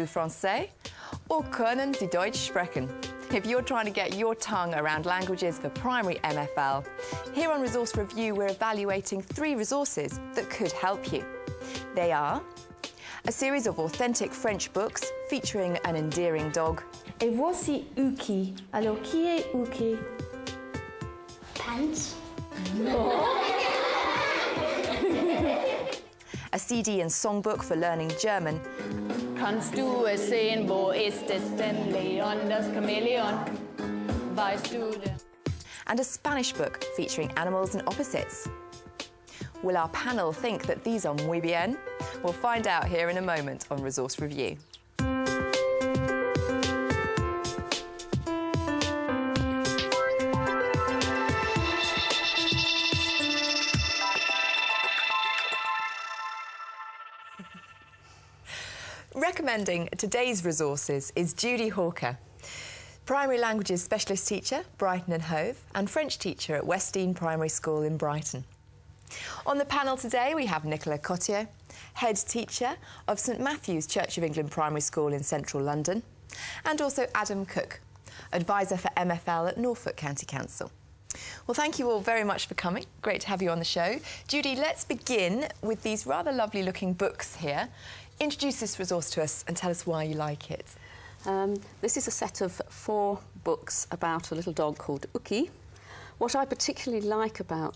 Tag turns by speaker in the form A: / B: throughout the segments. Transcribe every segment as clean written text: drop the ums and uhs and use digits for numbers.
A: Français or können Sie Deutsch sprechen? If you're trying to get your tongue around languages for primary MFL, here on Resource Review we're evaluating 3 resources that could help you. They are a series of authentic French books featuring an endearing dog.
B: Et voici Uki. Alors, qui est Uki?
C: Pants.
A: A CD and songbook for learning German.
D: Kannst du es sehen, wo ist es denn, Leon, das Chamäleon? Weißt du denn?
A: And a Spanish book featuring animals and opposites. Will our panel think that these are muy bien? We'll find out here in a moment on Resource Review. Recommending today's resources is Judy Hawker, Primary Languages Specialist Teacher, Brighton and Hove, and French teacher at Westdean Primary School in Brighton. On the panel today we have Nicola Cottier, Head Teacher of St Matthew's Church of England Primary School in central London, and also Adam Cook, Advisor for MFL at Norfolk County Council. Well, thank you all very much for coming. Great to have you on the show. Judy, let's begin with these rather lovely looking books here. Introduce this resource to us and tell us why you like it.
E: This is a set of 4 books about a little dog called Uki. What I particularly like about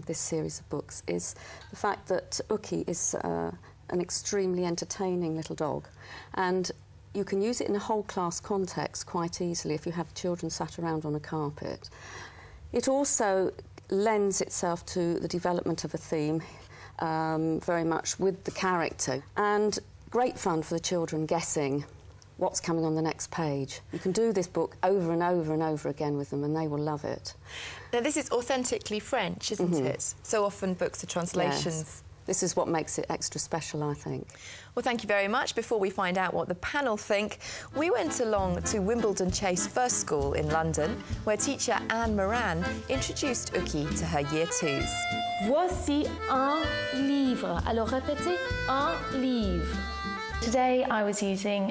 E: this series of books is the fact that Uki is an extremely entertaining little dog, and you can use it in a whole class context quite easily if you have children sat around on a carpet. It also lends itself to the development of a theme very much with the character, and great fun for the children guessing what's coming on the next page. You can do this book over and over and over again with them and they will love it.
A: Now this is authentically French, isn't it? So often books are translations.
E: Yes. This is what makes it extra special, I think.
A: Well, thank you very much. Before we find out what the panel think, we went along to Wimbledon Chase First School in London, where teacher Anne Moran introduced Uki to her Year 2s.
B: Voici un livre. Alors, répétez, un livre.
F: Today I was using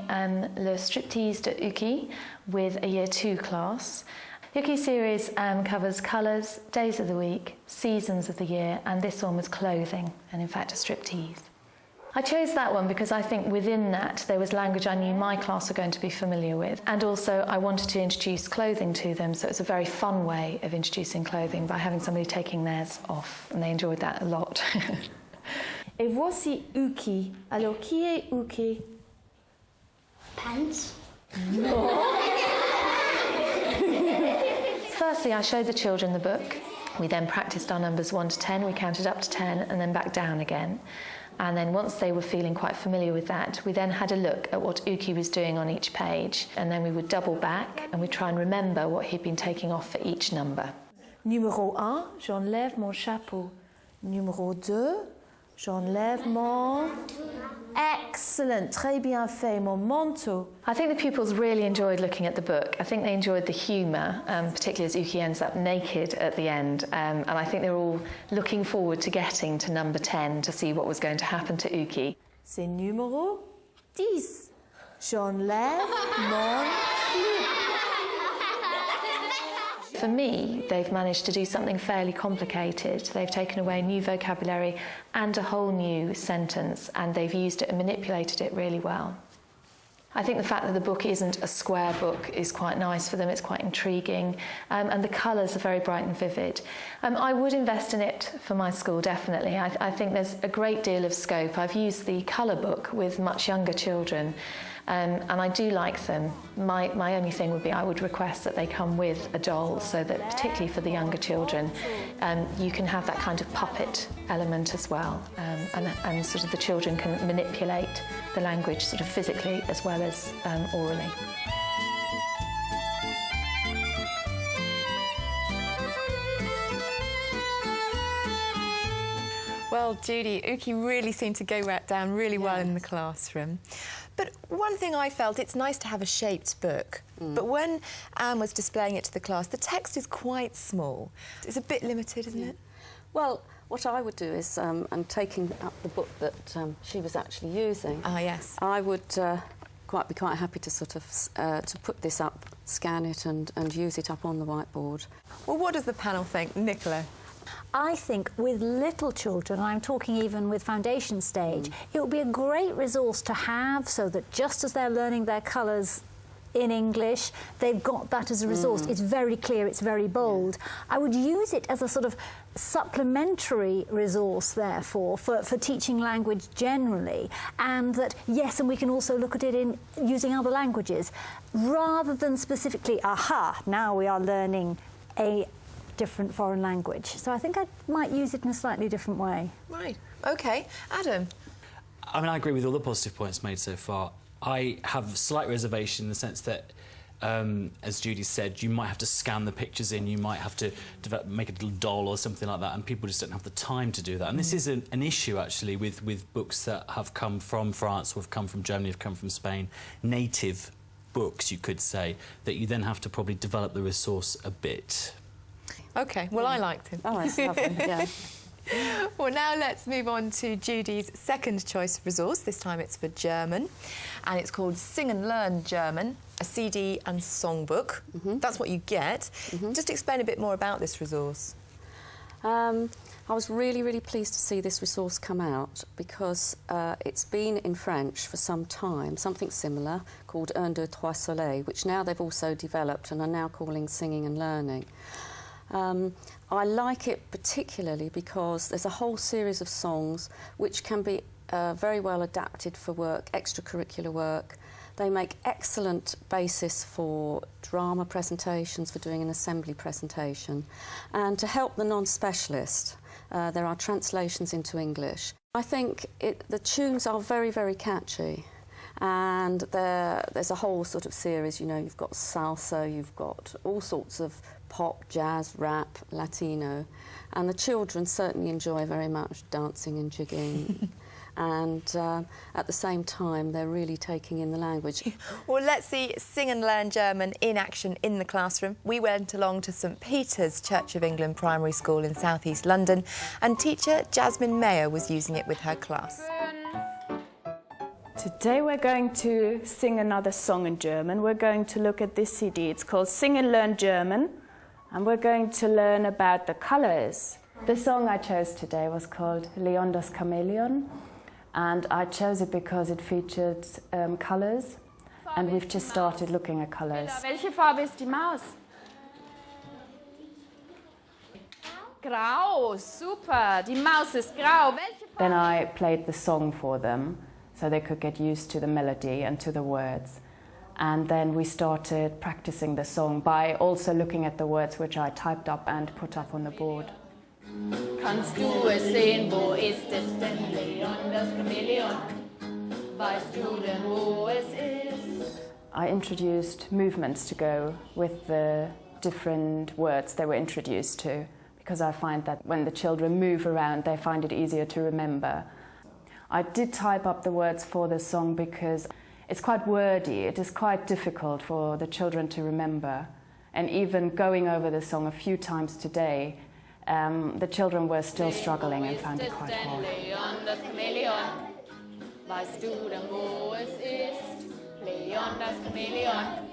F: Le Striptease de Uki with a Year 2 class. The Uki series covers colours, days of the week, seasons of the year, and this one was clothing, and in fact a striptease. I chose that one because I think within that there was language I knew my class were going to be familiar with, and also I wanted to introduce clothing to them, so it's a very fun way of introducing clothing by having somebody taking theirs off, and they enjoyed that a lot.
B: Et voici Uki. Alors, qui est Uki?
C: Pants.
F: Firstly, I showed the children the book. We then practiced our numbers 1 to 10. We counted up to 10 and then back down again. And then once they were feeling quite familiar with that, we then had a look at what Uki was doing on each page. And then we would double back and we'd try and remember what he'd been taking off for each number.
B: Numéro 1, j'enlève mon chapeau. Numéro 2, j'enlève mon... Excellent, très bien fait, mon manteau.
F: I think the pupils really enjoyed looking at the book. I think they enjoyed the humour, particularly as Uki ends up naked at the end. And I think they were all looking forward to getting to number 10 to see what was going to happen to Uki.
B: C'est numéro 10. J'enlève mon slip.
F: For me, they've managed to do something fairly complicated. They've taken away new vocabulary and a whole new sentence, and they've used it and manipulated it really well. I think the fact that the book isn't a square book is quite nice for them. It's quite intriguing, and the colours are very bright and vivid. I would invest in it for my school, definitely. I think there's a great deal of scope. I've used the colour book with much younger children, and I do like them. My only thing would be I would request that they come with a doll, so that particularly for the younger children, you can have that kind of puppet element as well, and sort of the children can manipulate the language sort of physically as well as orally.
A: Well, Judy, Uki really seemed to go down really well in the classroom. But one thing I felt, it's nice to have a shaped book. But when Anne was displaying it to the class, the text is quite small. It's a bit limited, isn't it?
E: Well, what I would do is, and taking up the book that she was actually using,
A: Ah, yes.
E: I would be quite happy to sort of to put this up, scan it and use it up on the whiteboard.
A: Well, what does the panel think? Nicola?
C: I think with little children, I'm talking even with foundation stage, it would be a great resource to have so that just as they're learning their colours in English, they've got that as a resource. It's very clear, it's very bold. I would use it as a sort of supplementary resource, therefore, for teaching language generally, and that, yes, and we can also look at it in using other languages, rather than specifically, aha, now we are learning a different foreign language. So I think I might use it in a slightly different way.
A: Right, OK. Adam?
G: I mean, I agree with all the positive points made so far. I have a slight reservation in the sense that, as Judy said, you might have to scan the pictures in, you might have to make a little doll or something like that, and people just don't have the time to do that. And this is an issue, actually, with books that have come from France or have come from Germany, have come from Spain, native books, you could say, that you then have to probably develop the resource a bit.
A: OK, well, I liked him.
E: Oh, it's lovely, yeah.
A: Well, now let's move on to Judy's second choice resource. This time it's for German, and it's called Sing and Learn German, a CD and songbook. That's what you get. Just explain a bit more about this resource.
E: I was really, really pleased to see this resource come out because it's been in French for some time, something similar called Un, deux, trois, soleil, which now they've also developed and are now calling Singing and Learning. I like it particularly because there's a whole series of songs which can be very well adapted for work, extracurricular work. They make excellent basis for drama presentations, for doing an assembly presentation. And to help the non-specialist, there are translations into English. I think the tunes are very, very catchy. And there's a whole sort of series, you know, you've got salsa, you've got all sorts of pop, jazz, rap, Latino. And the children certainly enjoy very much dancing and jigging. And at the same time, they're really taking in the language.
A: Well, let's see Sing and Learn German in action in the classroom. We went along to St Peter's Church of England Primary School in South East London, and teacher Jasmine Mayer was using it with her class.
H: Today we're going to sing another song in German. We're going to look at this CD. It's called Sing and Learn German, and we're going to learn about the colours. The song I chose today was called Leon das Chameleon, and I chose it because it featured colours, and we've just started looking at colours.
D: Welche Farbe ist die Maus? Grau, super. Die Maus ist grau. Welche Farbe?
H: Then I played the song for them, so they could get used to the melody and to the words. And then we started practicing the song by also looking at the words which I typed up and put up on the board.
D: Kannst du es sehen, wo ist es denn, Leon, das Chamäleon? Weißt du denn, wo es ist?
H: I introduced movements to go with the different words they were introduced to, because I find that when the children move around, they find it easier to remember. I did type up the words for the song because it's quite wordy. It is quite difficult for the children to remember. And even going over the song a few times today, the children were still struggling and found it quite hard.
D: Leon, das Chamäleon. Weißt du denn, wo es ist? Leon, das Chamäleon.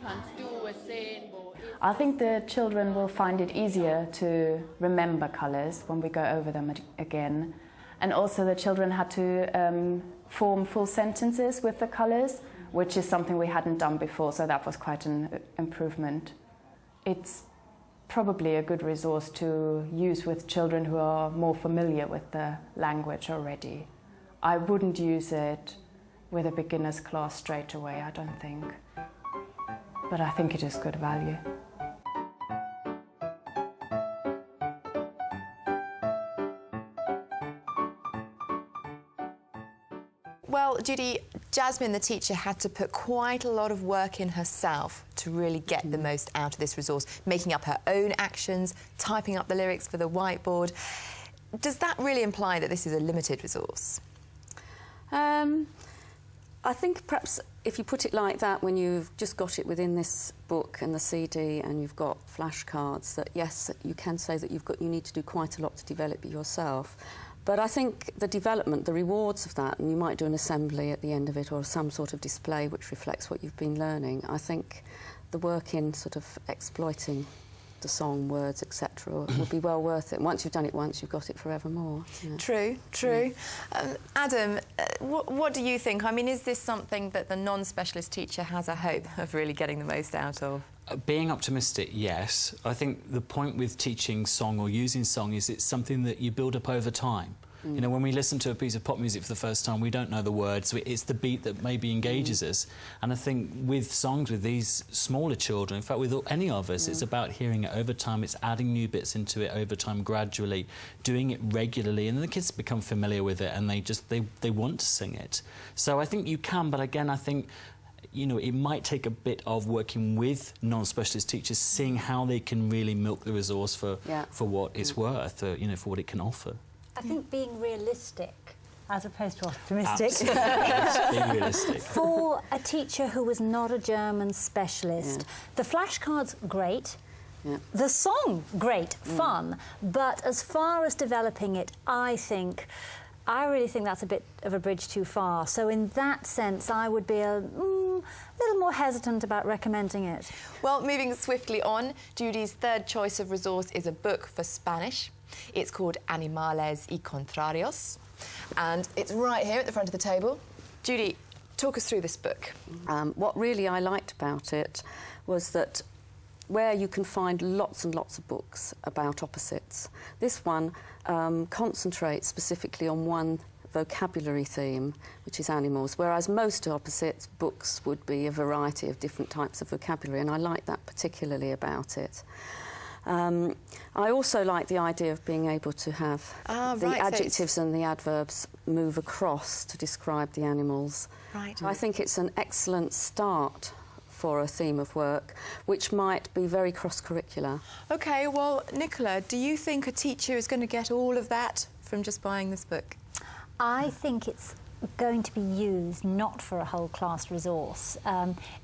D: Kannst du es sehen, wo es ist?
H: I think the children will find it easier to remember colours when we go over them again. And also the children had to form full sentences with the colours, which is something we hadn't done before, so that was quite an improvement. It's probably a good resource to use with children who are more familiar with the language already. I wouldn't use it with a beginner's class straight away, I don't think. But I think it is good value.
A: Well, Judy, Jasmine, the teacher, had to put quite a lot of work in herself to really get the most out of this resource, making up her own actions, typing up the lyrics for the whiteboard. Does that really imply that this is a limited resource?
E: I think perhaps if you put it like that, when you've just got it within this book and the CD and you've got flashcards, that yes, you can say that you need to do quite a lot to develop it yourself. But I think the development, the rewards of that, and you might do an assembly at the end of it or some sort of display which reflects what you've been learning. I think the work in sort of exploiting the song, words, etc. would be well worth it. Once you've done it once, you've got it forevermore.
A: True, true. Adam, what do you think? I mean, is this something that the non-specialist teacher has a hope of really getting the most out of?
G: Being optimistic, yes. I think the point with teaching song or using song is it's something that you build up over time. You know, when we listen to a piece of pop music for the first time, we don't know the words, so it's the beat that maybe engages us. And I think with songs, with these smaller children, in fact, with any of us, it's about hearing it over time, it's adding new bits into it over time, gradually, doing it regularly, and then the kids become familiar with it and they want to sing it. So I think you can, but again, I think, you know, it might take a bit of working with non-specialist teachers, seeing how they can really milk the resource for what it's worth, you know, for what it can offer.
C: I think being realistic, as opposed to optimistic,
G: Being realistic.
C: for a teacher who was not a German specialist, the flashcards, great. The song, great, fun. But as far as developing it, I really think that's a bit of a bridge too far. So in that sense, I would be a little more hesitant about recommending it.
A: Well, moving swiftly on, Judy's third choice of resource is a book for Spanish. It's called Animales y Contrarios, and it's right here at the front of the table. Judy, talk us through this book.
E: What really I liked about it was that where you can find lots and lots of books about opposites, this one concentrates specifically on one vocabulary theme, which is animals, whereas most opposite books would be a variety of different types of vocabulary, and I like that particularly about it. I also like the idea of being able to have the adjectives and the adverbs move across to describe the animals.
A: Right.
E: I think it's an excellent start for a theme of work, which might be very cross-curricular.
A: OK, well, Nicola, do you think a teacher is going to get all of that from just buying this book?
C: I think it's going to be used not for a whole class resource.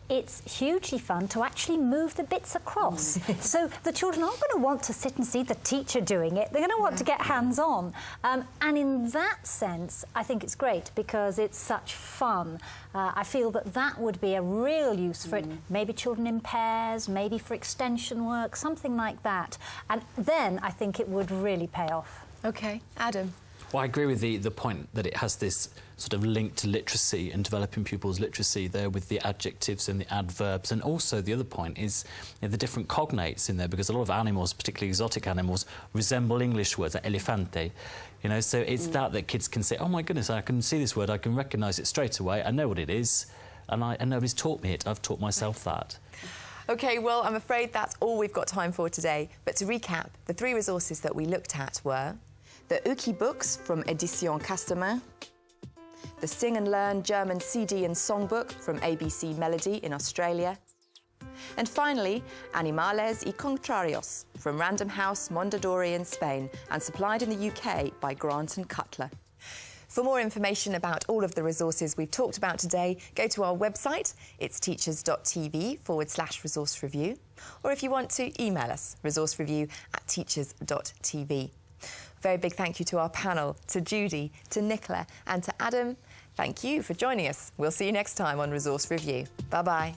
C: It's hugely fun to actually move the bits across. So the children aren't going to want to sit and see the teacher doing it. They're going to want to get hands-on. And in that sense, I think it's great because it's such fun. I feel that that would be a real use for it. Maybe children in pairs, maybe for extension work, something like that. And then I think it would really pay off.
A: OK. Adam?
G: Well, I agree with the point that it has this sort of link to literacy and developing pupils' literacy there with the adjectives and the adverbs. And also the other point is the different cognates in there, because a lot of animals, particularly exotic animals, resemble English words, like elefante. You know, so it's that kids can say, oh, my goodness, I can see this word, I can recognise it straight away, I know what it is, and nobody's taught me it, I've taught myself that.
A: OK, well, I'm afraid that's all we've got time for today. But to recap, the three resources that we looked at were the Uki books from Edition Castamin, the Sing and Learn German CD and Songbook from ABC Melody in Australia, and finally, Animales y Contrarios from Random House Mondadori in Spain and supplied in the UK by Grant and Cutler. For more information about all of the resources we've talked about today, go to our website. It's teachers.tv/resource review. Or if you want to, email us, resourcereview@teachers.tv. Very big thank you to our panel, to Judy, to Nicola and to Adam. Thank you for joining us. We'll see you next time on Resource Review. Bye-bye.